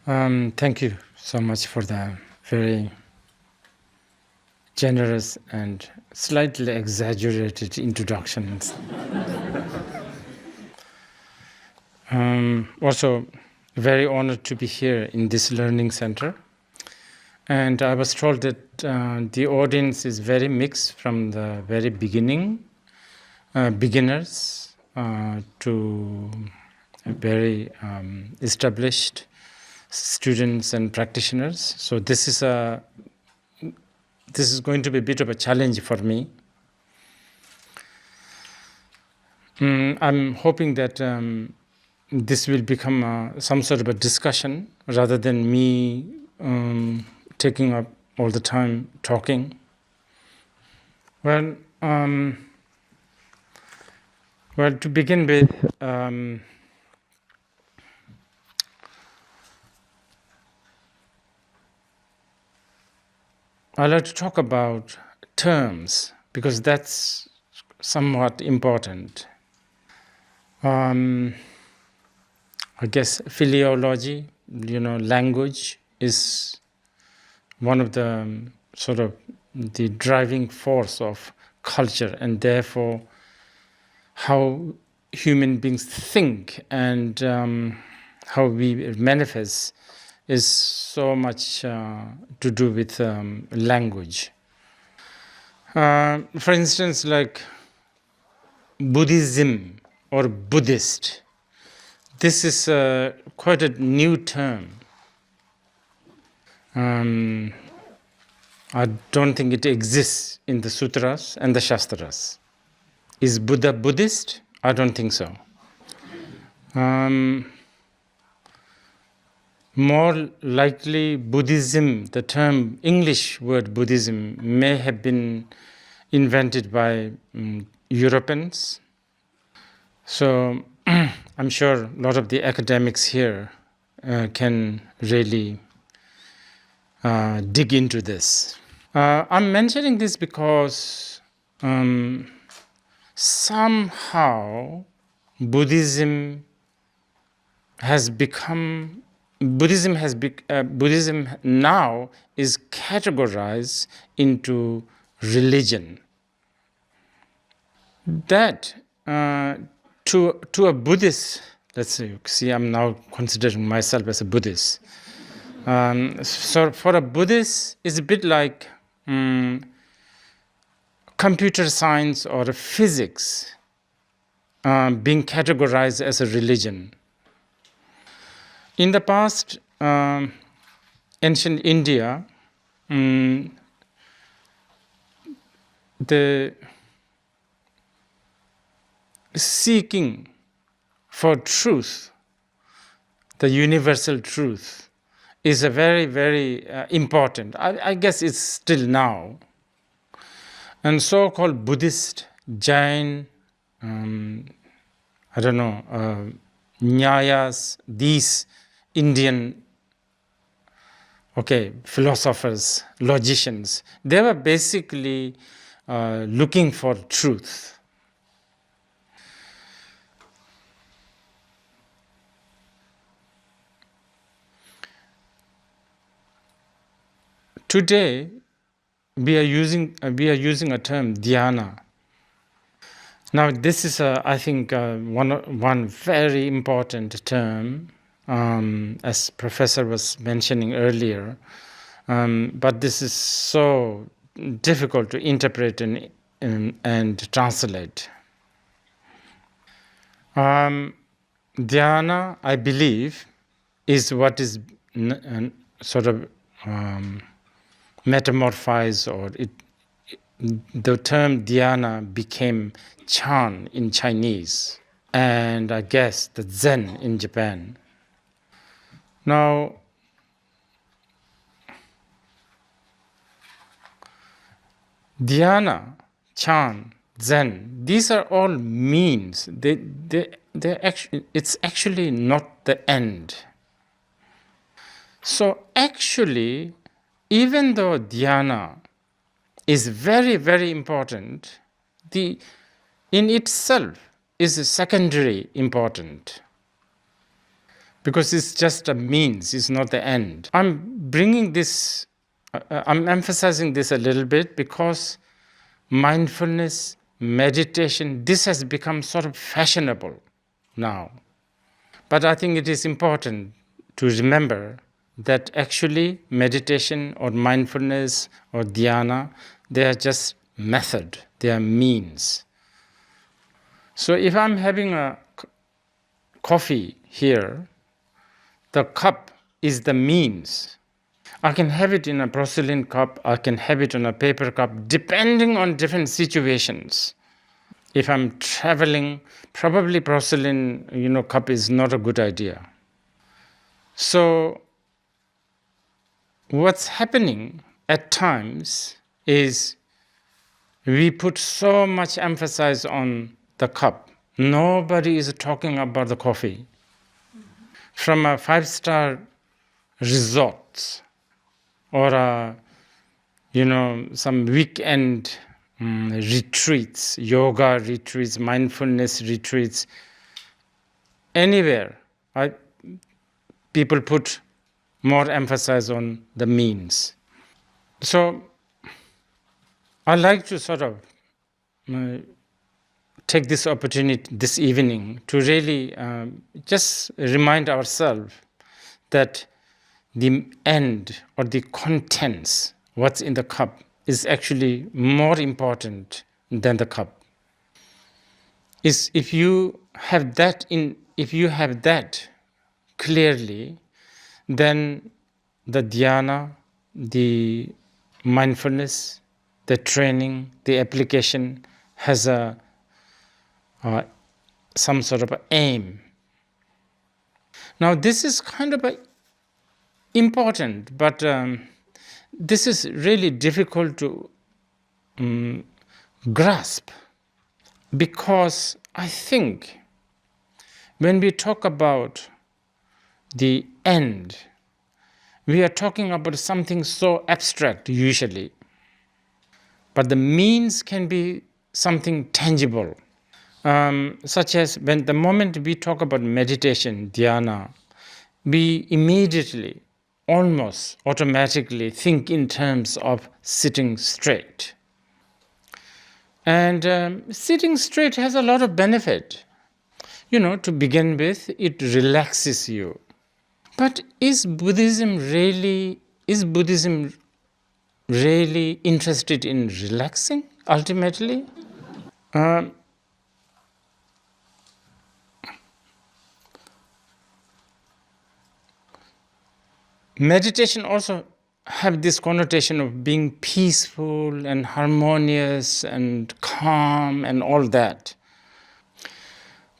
Thank you so much for the very generous and slightly exaggerated introductions. Also, very honored to be here in this learning center. And I was told that the audience is very mixed from the very beginning, beginners to very established students and practitioners. So this is going to be a bit of a challenge for me. I'm hoping that this will become some sort of a discussion rather than me taking up all the time talking. Well, to begin with, I'd like to talk about terms because that's somewhat important. I guess philology, language is one of the sort of the driving force of culture, and therefore how human beings think and how we manifest is so much to do with language. For instance, like Buddhism or Buddhist, this is quite a new term. I don't think it exists in the sutras and the shastras. Is Buddha Buddhist? I don't think so. More likely, Buddhism, the term English word Buddhism, may have been invented by Europeans. So I'm sure a lot of the academics here can really dig into this. I'm mentioning this because somehow Buddhism now is categorized into religion. That to a Buddhist, let's see, I'm now considering myself as a Buddhist. So for a Buddhist, it's a bit like computer science or physics being categorized as a religion. In the past, ancient India, the seeking for truth, the universal truth, is a very, very important. I guess it's still now. And so-called Buddhist, Jain, Nyayas, these Indian philosophers, logicians, they were basically looking for truth. Today, we are using a term Dhyāna. Now, this is, I think, one very important term, as Professor was mentioning earlier. But this is so difficult to interpret and translate. Dhyāna, I believe, is what is sort of metamorphized, or the term Dhyāna became Chan in Chinese, and I guess the Zen in Japan. Now, Dhyāna, Chan, Zen, these are all means. It's actually not the end. So actually, even though Dhyāna is very, very important, in itself is secondary important. because it's just a means, it's not the end. I'm bringing this, I'm emphasizing this a little bit because mindfulness, meditation, this has become sort of fashionable now. But I think it is important to remember that actually meditation or mindfulness or dhyāna, they are just method, they are means. So if I'm having a coffee here, the cup is the means. I can have it in a porcelain cup, I can have it on a paper cup, depending on different situations. If I'm traveling, probably porcelain, cup is not a good idea. So what's happening at times is we put so much emphasis on the cup. Nobody is talking about the coffee. From a 5-star resort or some weekend retreats, yoga retreats, mindfulness retreats, anywhere, people put more emphasis on the means. So I like to sort of take this opportunity this evening to really just remind ourselves that the end or the contents, what's in the cup, is actually more important than the cup. If you have that clearly, then the dhyāna, the mindfulness, the training, the application has some sort of aim. Now this is kind of important, but this is really difficult to grasp, because I think when we talk about the end, we are talking about something so abstract usually, but the means can be something tangible, such as when the moment we talk about meditation, dhyāna, we immediately, almost automatically think in terms of sitting straight. And sitting straight has a lot of benefit. To begin with, it relaxes you. But is Buddhism really interested in relaxing ultimately? Meditation also have this connotation of being peaceful and harmonious and calm and all that.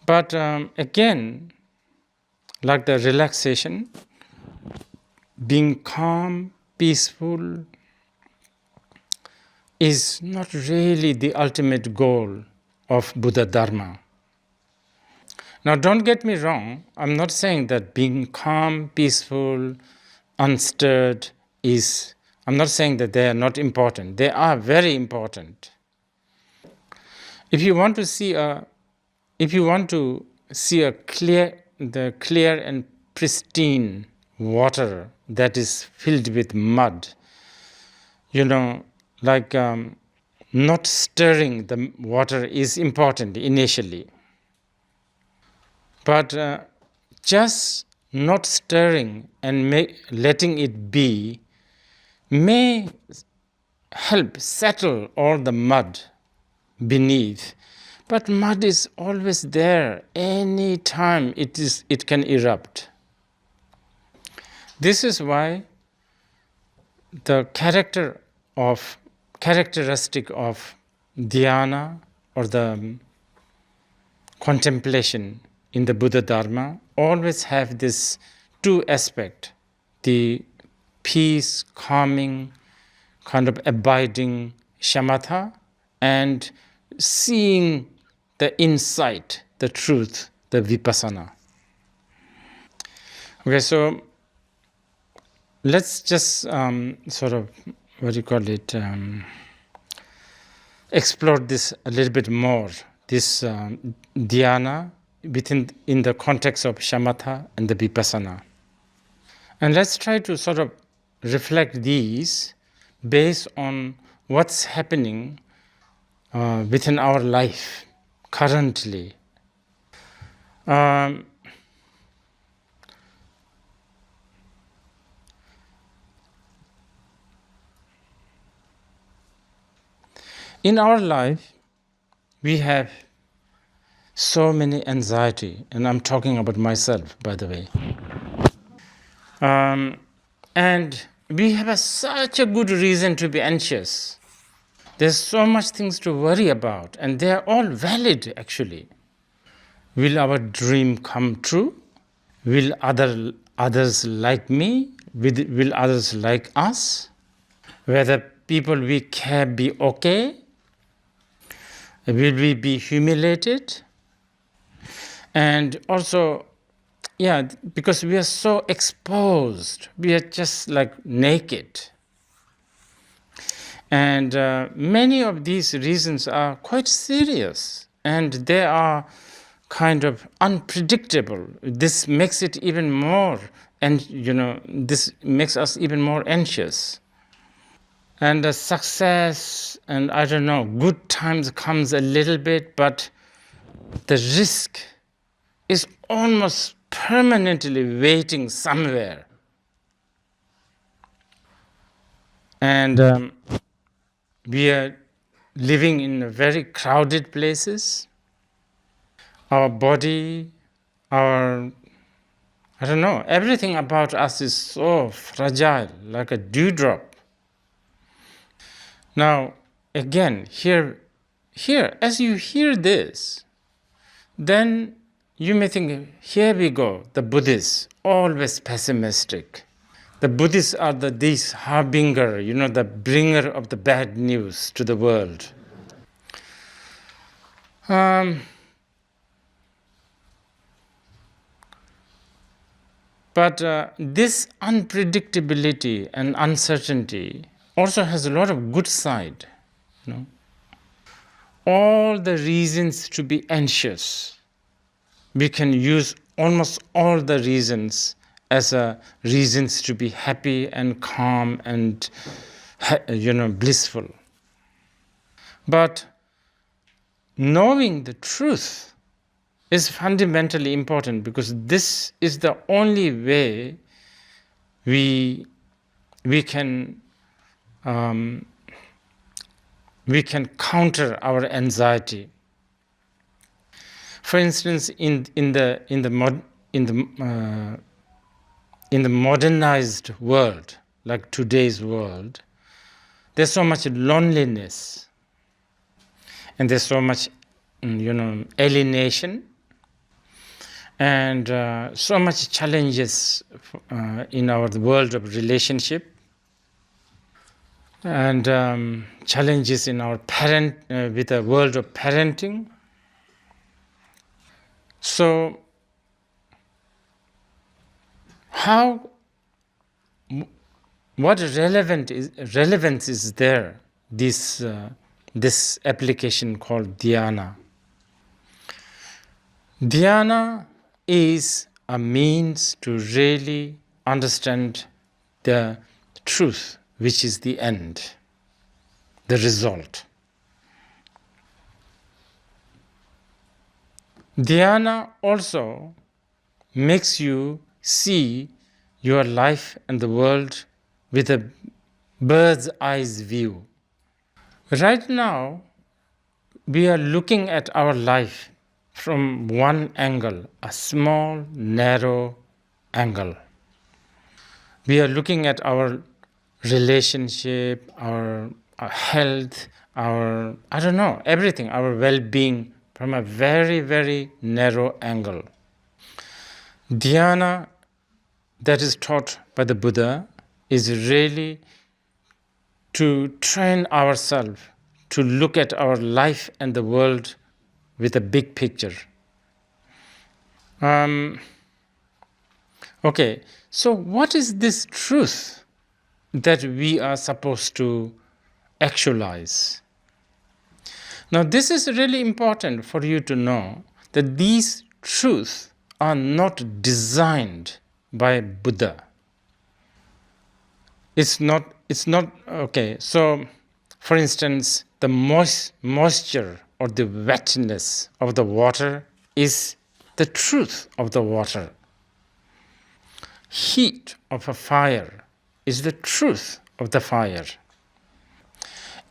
But again, like the relaxation, being calm, peaceful is not really the ultimate goal of Buddhadharma. Now don't get me wrong, I'm not saying that being calm, peaceful, unstirred I'm not saying that they are not important. They are very important. If you want to see the clear and pristine water that is filled with mud, not stirring the water is important initially. But just not stirring and letting it be may help settle all the mud beneath. But mud is always there. Any time it can erupt. This is why the characteristic of dhyāna or the contemplation in the Buddhadharma always have this two aspect, the peace, calming, kind of abiding shamatha, and seeing the insight, the truth, the vipassana. Okay, so let's just explore this a little bit more. This dhyāna, in the context of shamatha and the vipassana. And let's try to sort of reflect these based on what's happening within our life currently. In our life, we have so many anxiety, and I'm talking about myself, by the way. And we have such a good reason to be anxious. There's so much things to worry about, and they're all valid, actually. Will our dream come true? Will others like me? Will others like us? Whether people we care be okay? Will we be humiliated? And also, because we are so exposed, we are just like naked. And many of these reasons are quite serious, and they are kind of unpredictable. This makes it even more, and this makes us even more anxious. And the success and good times comes a little bit, but the risk is almost permanently waiting somewhere. And we are living in very crowded places. Our body, everything about us is so fragile, like a dewdrop. Now, again, here, as you hear this, then you may think, here we go, the Buddhists, always pessimistic. The Buddhists are these harbinger, the bringer of the bad news to the world. But this unpredictability and uncertainty also has a lot of good side. All the reasons to be anxious, we can use almost all the reasons as reasons to be happy and calm and blissful. But knowing the truth is fundamentally important, because this is the only way we can counter our anxiety. For instance, in the modernized world, like today's world, there's so much loneliness, and there's so much alienation, and so much challenges in our world of relationship, and challenges in our with the world of parenting. So what relevance is there, this application called Dhyāna? Dhyāna is a means to really understand the truth, which is the end, the result. Dhyāna also makes you see your life and the world with a bird's eye view. Right now, we are looking at our life from one angle, a small, narrow angle. We are looking at our relationship, our health, everything, our well-being from a very, very narrow angle. Dhyāna that is taught by the Buddha is really to train ourselves to look at our life and the world with a big picture. Okay, so what is this truth that we are supposed to actualize? Now, this is really important for you to know, that these truths are not designed by Buddha. It's not, okay. So, for instance, the moisture or the wetness of the water is the truth of the water. Heat of a fire is the truth of the fire.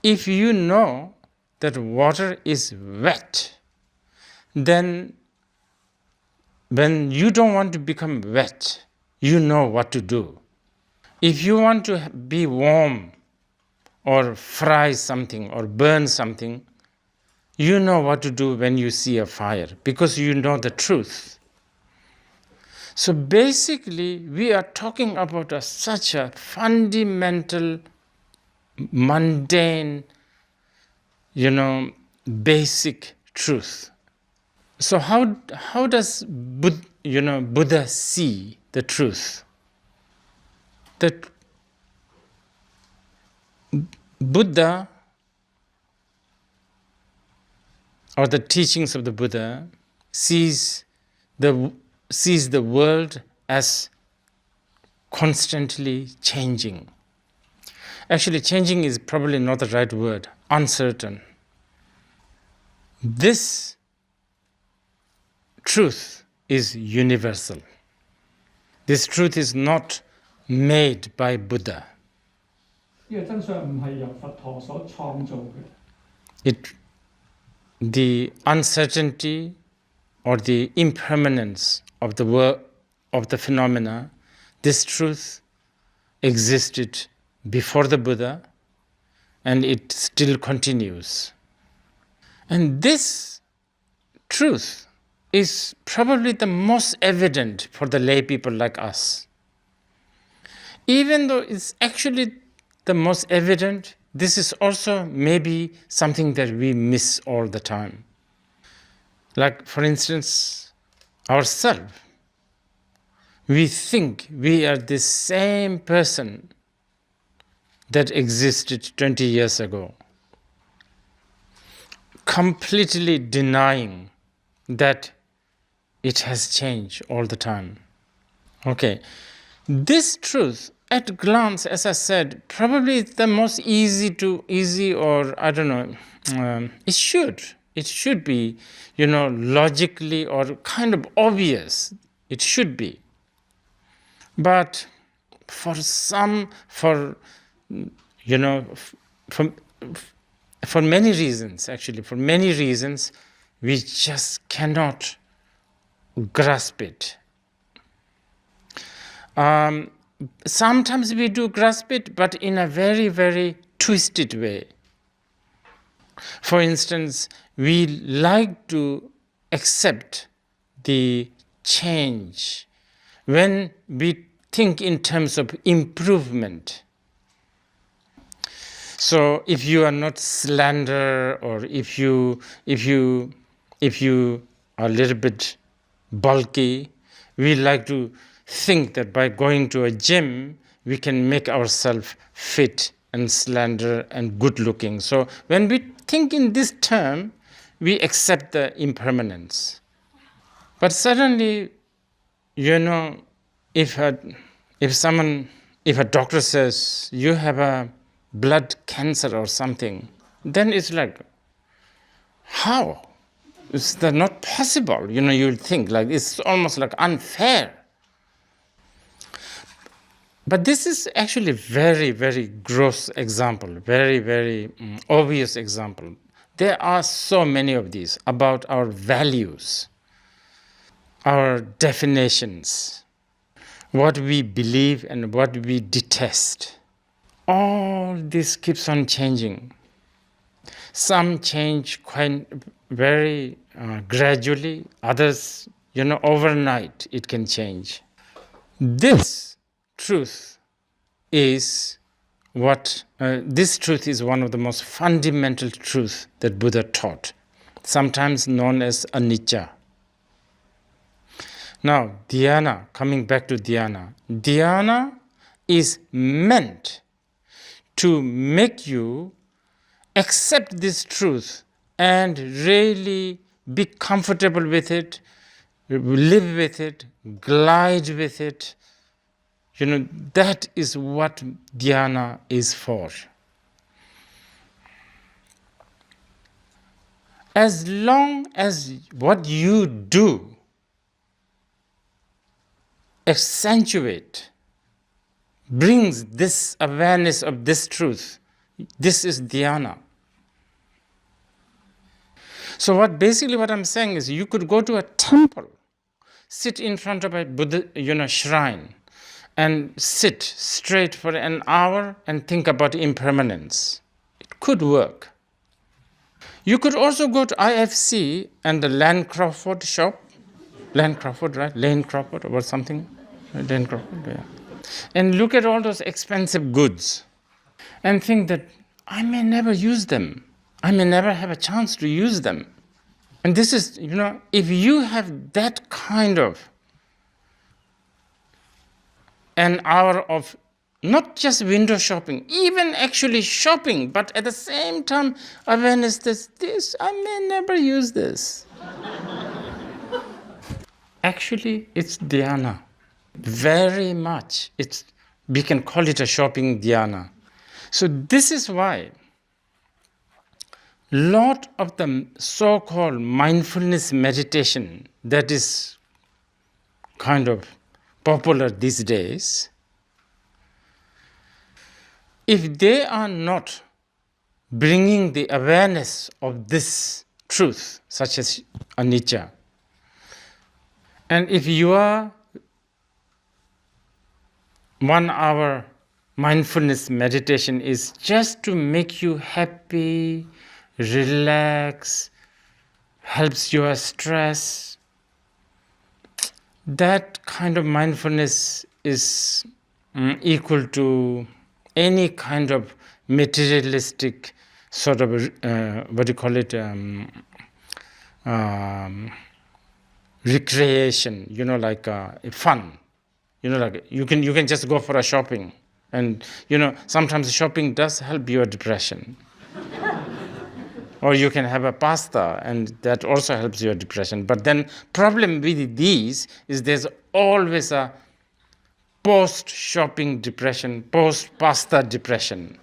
If you know that water is wet, then when you don't want to become wet, you know what to do. If you want to be warm or fry something or burn something, you know what to do when you see a fire because you know the truth. So basically, we are talking about such a fundamental, mundane, basic truth. So how does Buddha see the truth? That Buddha, or the teachings of the Buddha, sees the world as constantly changing. Actually, changing is probably not the right word. Uncertain. This truth is universal. This truth is not made by Buddha. The uncertainty or the impermanence of the world, of the phenomena, this truth existed before the Buddha, and it still continues. And this truth is probably the most evident for the lay people like us. Even though it's actually the most evident, this is also maybe something that we miss all the time. Like, for instance, ourselves. We think we are the same person that existed 20 years ago, completely denying that it has changed all the time. Okay, this truth at glance, as I said, probably the most easy or I don't know, it should be, logically or kind of obvious. It should be. But for many reasons, we just cannot grasp it. Sometimes we do grasp it, but in a very, very twisted way. For instance, we like to accept the change when we think in terms of improvement. So if you are not slender, or if you are a little bit bulky, we like to think that by going to a gym, we can make ourselves fit and slender and good looking. So when we think in this term, we accept the impermanence. But suddenly, if a doctor says you have a blood cancer or something, then it's like, how? Is that not possible? You'll think like it's almost like unfair. But this is actually very, very gross example, very, very obvious example. There are so many of these about our values, our definitions, what we believe and what we detest. All this keeps on changing. Some change quite very gradually, others, overnight it can change. This truth is one of the most fundamental truths that Buddha taught, sometimes known as anicca. Now, Dhyāna, coming back to Dhyāna. Dhyāna is meant to make you accept this truth and really be comfortable with it live with it, glide with it. That is what dhyāna is for. As long as what you do accentuate, brings this awareness of this truth, this is dhyāna. So what I'm saying is, you could go to a temple, sit in front of a Buddha, shrine, and sit straight for an hour and think about impermanence. It could work. You could also go to IFC and the Land Crawford shop. Land Crawford, right? Lane Crawford or something. Lane Crawford, yeah. And look at all those expensive goods and think that I may never use them. I may never have a chance to use them. And this is, if you have that kind of an hour of not just window shopping, even actually shopping, but at the same time, awareness this, I may never use this. Actually, it's dhyāna. Very much. We can call it a shopping dhyāna. So this is why lot of the so-called mindfulness meditation that is kind of popular these days, if they are not bringing the awareness of this truth, such as anicca, and if your 1 hour mindfulness meditation is just to make you happy, relax, helps your stress, that kind of mindfulness is equal to any kind of materialistic sort of, recreation, like fun. Like you can just go for a shopping. And, sometimes shopping does help your depression. Or you can have a pasta, and that also helps your depression. But then problem with these is there's always a post-shopping depression, post-pasta depression.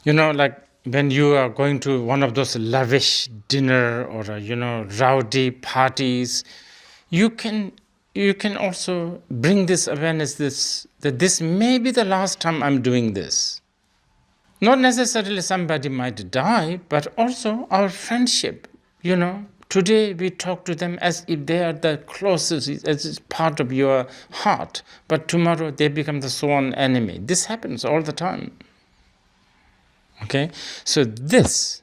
Like when you are going to one of those lavish dinner or, rowdy parties, you can also bring this awareness that this may be the last time I'm doing this. Not necessarily somebody might die, but also our friendship, Today we talk to them as if they are the closest, as part of your heart, but tomorrow they become the sworn enemy. This happens all the time. Okay? So this,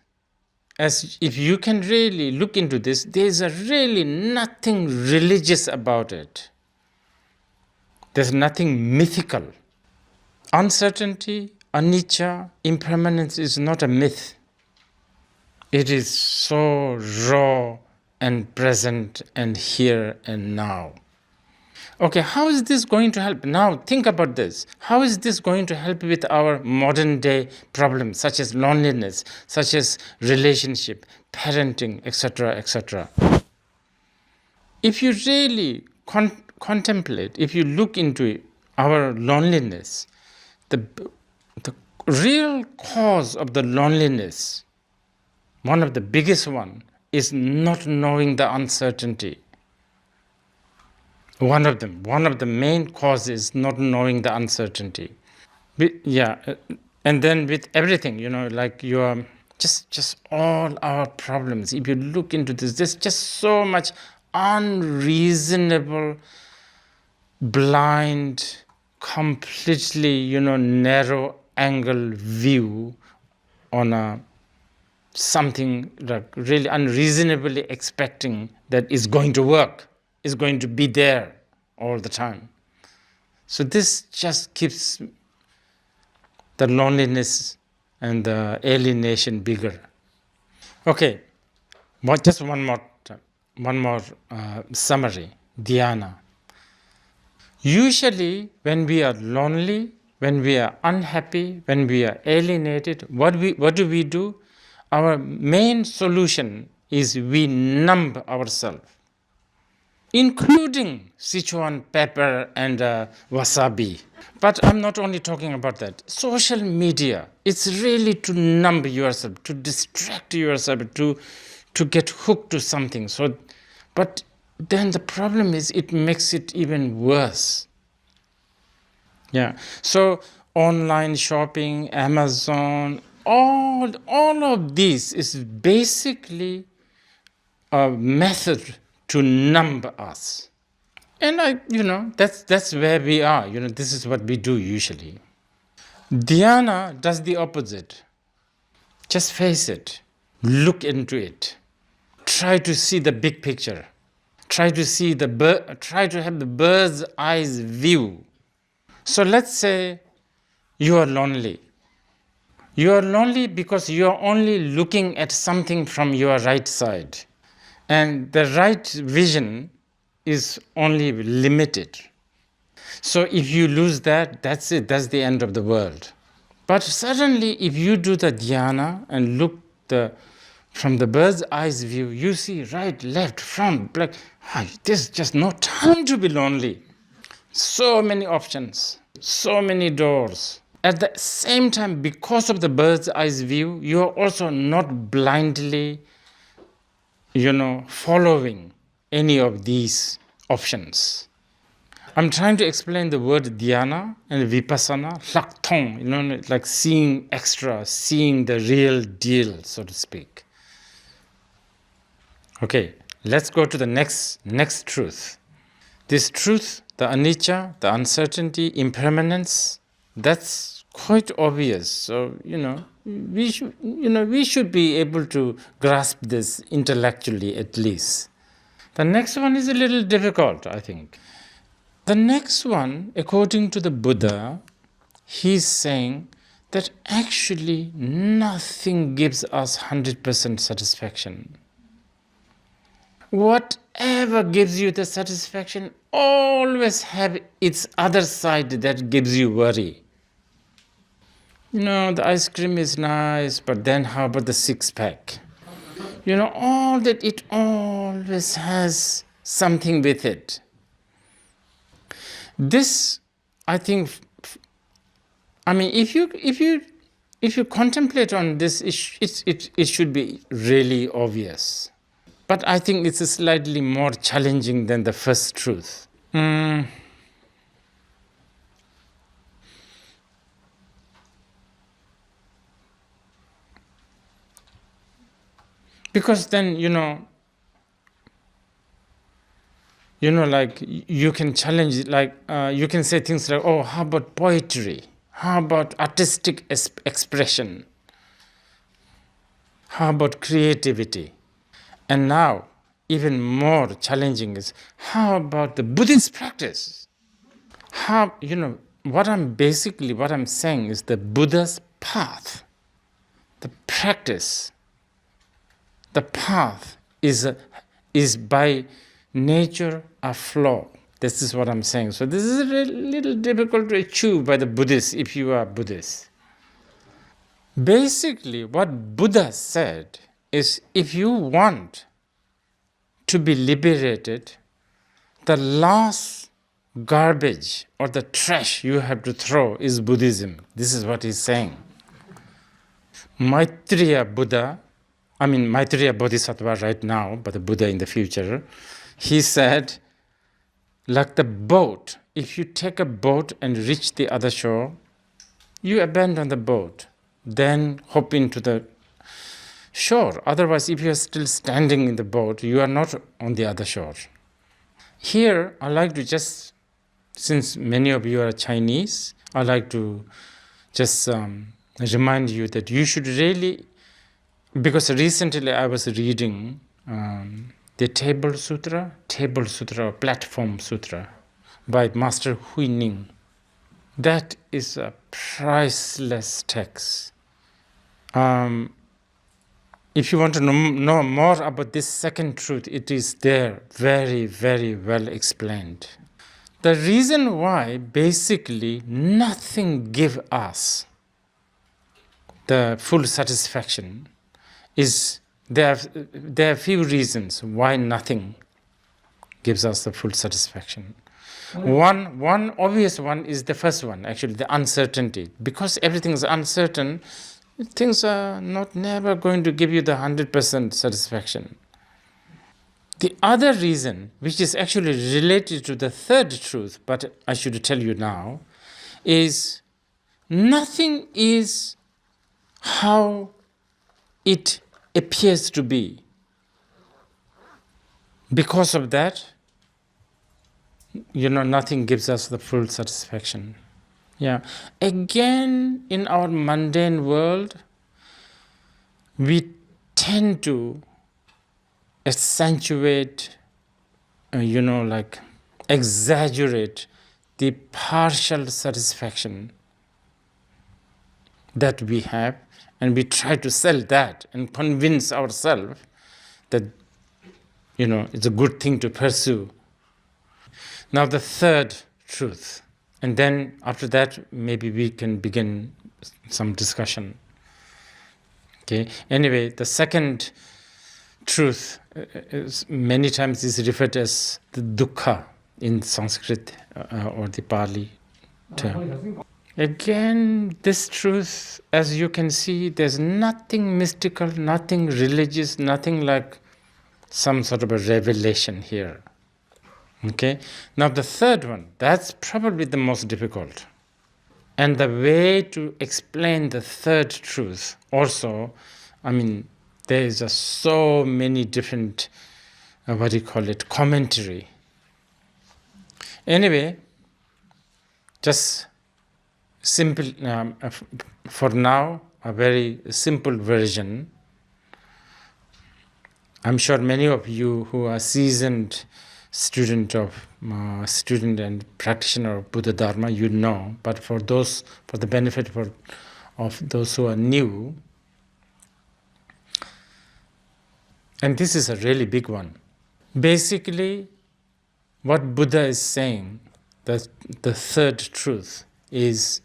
as if you can really look into this, there's really nothing religious about it. There's nothing mythical. Uncertainty, anicca, impermanence is not a myth. It is so raw and present and here and now. Okay, how is this going to help? Now think about this. How is this going to help with our modern day problems, such as loneliness, such as relationship, parenting, etc., etc.? If you really contemplate, if you look into our loneliness, the real cause of the loneliness, one of the biggest one, is not knowing the uncertainty. One of the main causes is not knowing the uncertainty. And then with everything, like your just all our problems. If you look into this, there's just so much unreasonable, blind, completely, narrow angle view on something like really unreasonably expecting that is going to work, is going to be there all the time. So this just keeps the loneliness and the alienation bigger. Okay, just one more summary. Dhyāna. Usually, when we are lonely, when we are unhappy, when we are alienated, what do we do? Our main solution is we numb ourselves, including Sichuan pepper and wasabi. But I'm not only talking about that. Social media, it's really to numb yourself, to distract yourself, to get hooked to something. But then the problem is it makes it even worse. Yeah. So online shopping, Amazon, all of this is basically a method to numb us. And that's where we are. This is what we do usually. Dhyāna does the opposite. Just face it. Look into it. Try to see the big picture. Try to have the bird's eyes view. So let's say you are lonely. You are lonely because you are only looking at something from your right side. And the right vision is only limited. So if you lose that, that's it. That's the end of the world. But suddenly, if you do the dhyāna and look from the bird's eyes view, you see right, left, front, like, there's just no time to be lonely. So many options, so many doors. At the same time, because of the bird's eyes view, you are also not blindly, following any of these options. I'm trying to explain the word dhyāna and vipassana, laktong, like seeing extra, seeing the real deal, so to speak. Okay, let's go to the next truth. This truth, the anicca, the uncertainty, impermanence, that's quite obvious. So, we should be able to grasp this intellectually at least. The next one is a little difficult, I think. The next one, according to the Buddha, he's saying that actually nothing gives us 100% satisfaction. Whatever gives you the satisfaction always have its other side that gives you worry. The ice cream is nice, but then how about the six-pack? All that, it always has something with it. This, I think, if you contemplate on this, it should be really obvious. But I think it's slightly more challenging than the first truth. Because then, like you can challenge it, like you can say things like, oh, how about poetry? How about artistic expression? How about creativity? And now, even more challenging is, how about the Buddhist practice? What I'm saying is the Buddha's path, the practice, the path is by nature a flaw. This is what I'm saying. So this is a little difficult to achieve by the Buddhists if you are Buddhist. Basically, what Buddha said is, if you want to be liberated, the last garbage or the trash you have to throw is Buddhism. This is what he's saying. Maitreya Bodhisattva right now, but the Buddha in the future, he said, like the boat, if you take a boat and reach the other shore, you abandon the boat, then hop into the shore. Otherwise, if you are still standing in the boat, you are not on the other shore. Here, I like to just, since many of you are Chinese, I like to just remind you that you should really, because recently I was reading the Table Sutra, or Platform Sutra by Master Hui Ning. That is a priceless text. If you want to know more about this second truth, it is there, very, very well explained. The reason why basically nothing gives us the full satisfaction is there are few reasons why nothing gives us the full satisfaction. One obvious one is the first one, actually, the uncertainty. Because everything is uncertain, things are never going to give you the 100% satisfaction. The other reason, which is actually related to the third truth, but I should tell you now, is nothing is how it appears to be. Because of that, nothing gives us the full satisfaction. Yeah. Again, in our mundane world, we tend to accentuate, exaggerate the partial satisfaction that we have, and we try to sell that and convince ourselves that, it's a good thing to pursue. Now the third truth, and then after that maybe we can begin some discussion. Okay. Anyway, the second truth is many times is referred as the dukkha in Sanskrit or the Pali term. Again, this truth, as you can see, there's nothing mystical, nothing religious, nothing like some sort of a revelation here. Okay? Now the third one, that's probably the most difficult. And the way to explain the third truth also, there is just so many different, commentary. Anyway, just simple, for now, a very simple version. I'm sure many of you who are seasoned student and practitioner of Buddhadharma, you know. But for the benefit of those who are new, and this is a really big one. Basically, what Buddha is saying, that the third truth is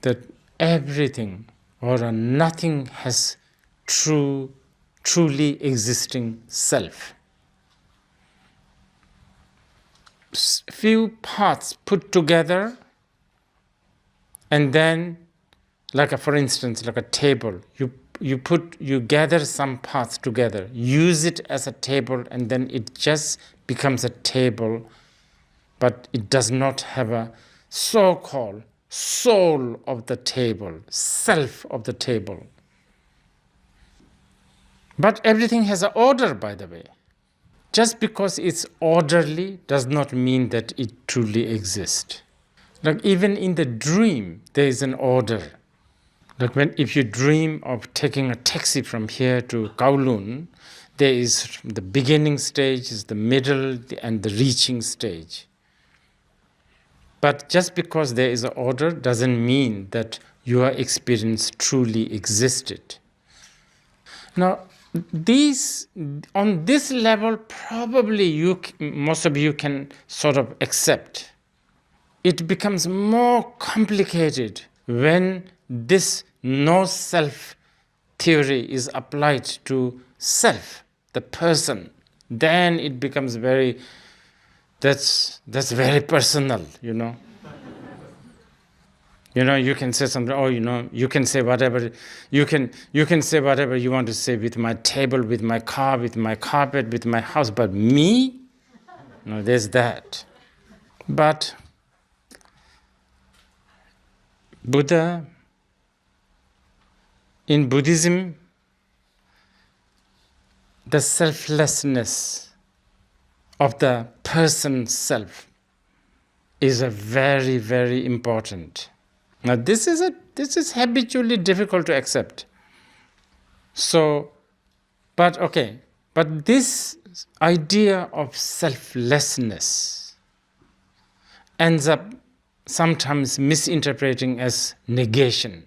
that everything or nothing has truly existing self. Few parts put together, and then, for instance, like a table, you gather some parts together, use it as a table, and then it just becomes a table, but it does not have a so-called soul of the table, self of the table. But everything has an order, by the way. Just because it's orderly does not mean that it truly exists. Even in the dream, there is an order. If you dream of taking a taxi from here to Kowloon, there is the beginning stage, is the middle, and the reaching stage. But just because there is an order doesn't mean that your experience truly existed. Now, on this level, probably most of you can sort of accept. It becomes more complicated when this no-self theory is applied to self, the person. Then it becomes that's very personal, You can say something, you can say whatever, you can say whatever you want to say with my table, with my car, with my carpet, with my house, but me? No, there's that. But Buddha, in Buddhism, the selflessness of the person's self is a very, very important. Now this is habitually difficult to accept. But this idea of selflessness ends up sometimes misinterpreting as negation.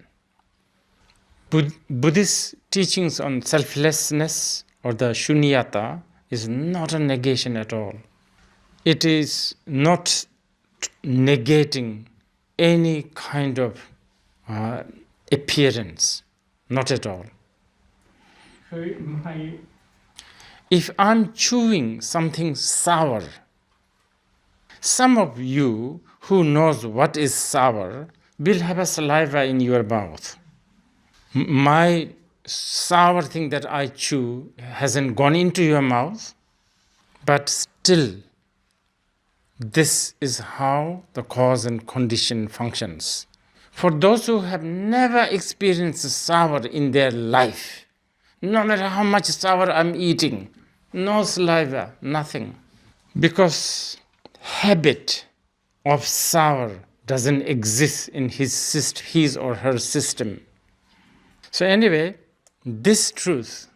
Buddhist teachings on selflessness or the shunyata is not a negation at all. It is not negating any kind of appearance, not at all. If I'm chewing something sour, some of you who knows what is sour will have a saliva in your mouth. My sour thing that I chew hasn't gone into your mouth, but still, this is how the cause and condition functions. For those who have never experienced sour in their life, no matter how much sour I'm eating, no saliva, nothing. Because habit of sour doesn't exist in his or her system. So anyway, this truth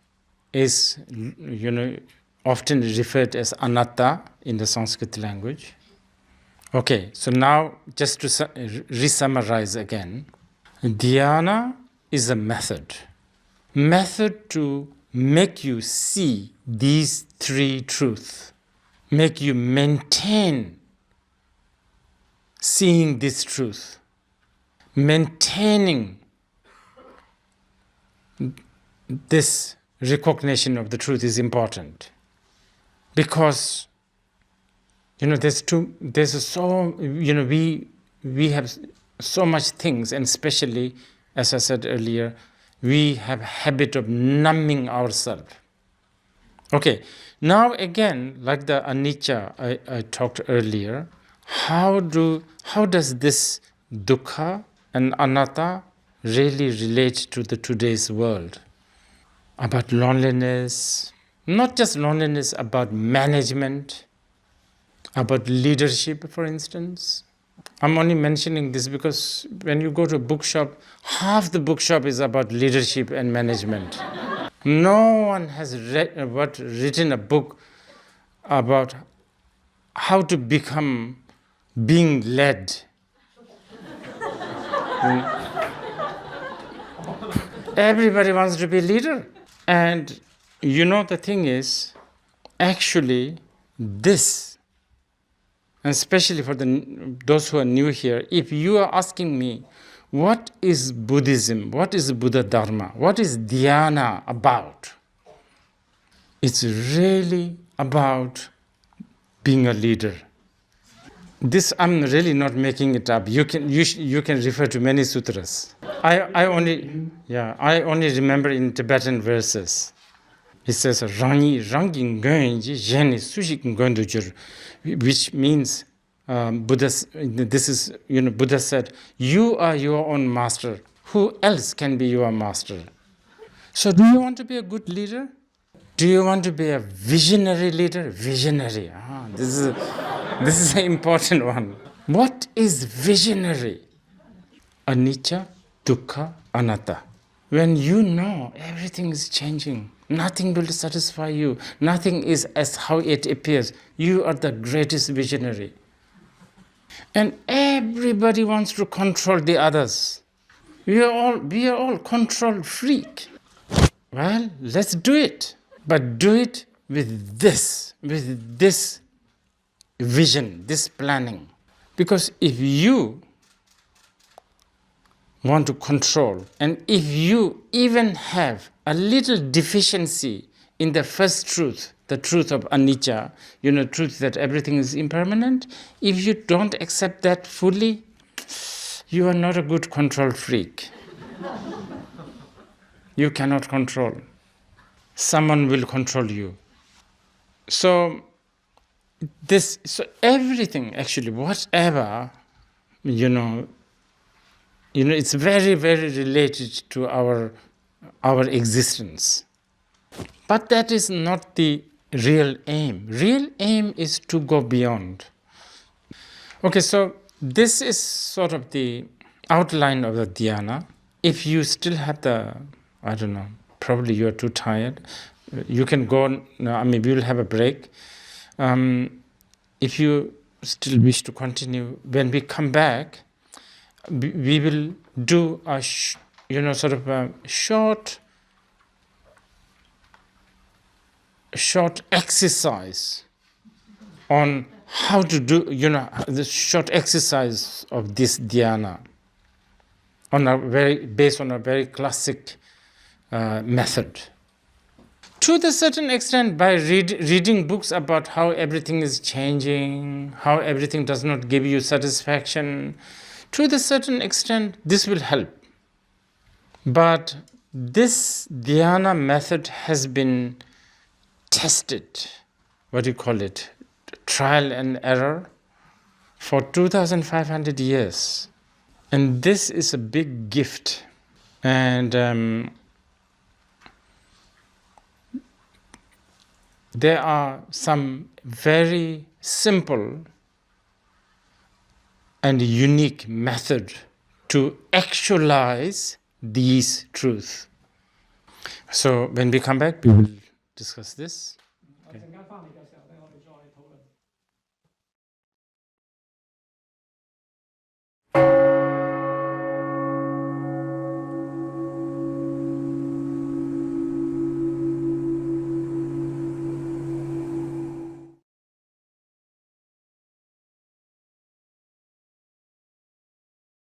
is, often referred as anatta in the Sanskrit language. Okay, so now just to re-summarize again, Dhyāna is a method to make you see these three truths, make you maintain seeing this truth, maintaining this recognition of the truth is important. Because, we have so much things, and especially, as I said earlier, we have habit of numbing ourselves. Okay, now again, like the anicca I talked earlier, how does this dukkha and anatta really relate to the today's world? About loneliness, not just loneliness, about management, about leadership, for instance. I'm only mentioning this because when you go to a bookshop, half the bookshop is about leadership and management. No one has written a book about how to become being led. Everybody wants to be a leader. And the thing is, actually, this, and especially for those who are new here, if you are asking me, what is Buddhism? What is Buddhadharma? What is Dhyāna about? It's really about being a leader. This, I'm really not making it up. You can refer to many sutras. I only remember in Tibetan verses. It says rangi ngonji jeni sushi ngondujur, which means Buddha said, you are your own master. Who else can be your master? So do you want to be a good leader? Do you want to be a visionary leader? Visionary. This is an important one. What is visionary? Anicca, dukkha, anatta. When you know everything is changing, nothing will satisfy you, nothing is as how it appears, you are the greatest visionary. And everybody wants to control the others. We are all control freak. Well, let's do it. But do it with this vision, this planning. Because if you want to control, and if you even have a little deficiency in the first truth, the truth of anicca, truth that everything is impermanent, if you don't accept that fully, you are not a good control freak. You cannot control. Someone will control you. So everything, actually, whatever, it's very, very related to our existence. But that is not the real aim. Real aim is to go beyond. Okay, so this is sort of the outline of the Dhyāna. If you still have probably you are too tired, you can go, we will have a break. If you still wish to continue, when we come back, we will do a short exercise on how to do, the short exercise of this Dhyāna based on a very classic method. To the certain extent, by reading books about how everything is changing, how everything does not give you satisfaction, to the certain extent, this will help. But this Dhyāna method has been tested, what do you call it, trial and error, for 2,500 years. And this is a big gift. And there are some very simple and unique method to actualize these truths. So when we come back, we will discuss this. Okay.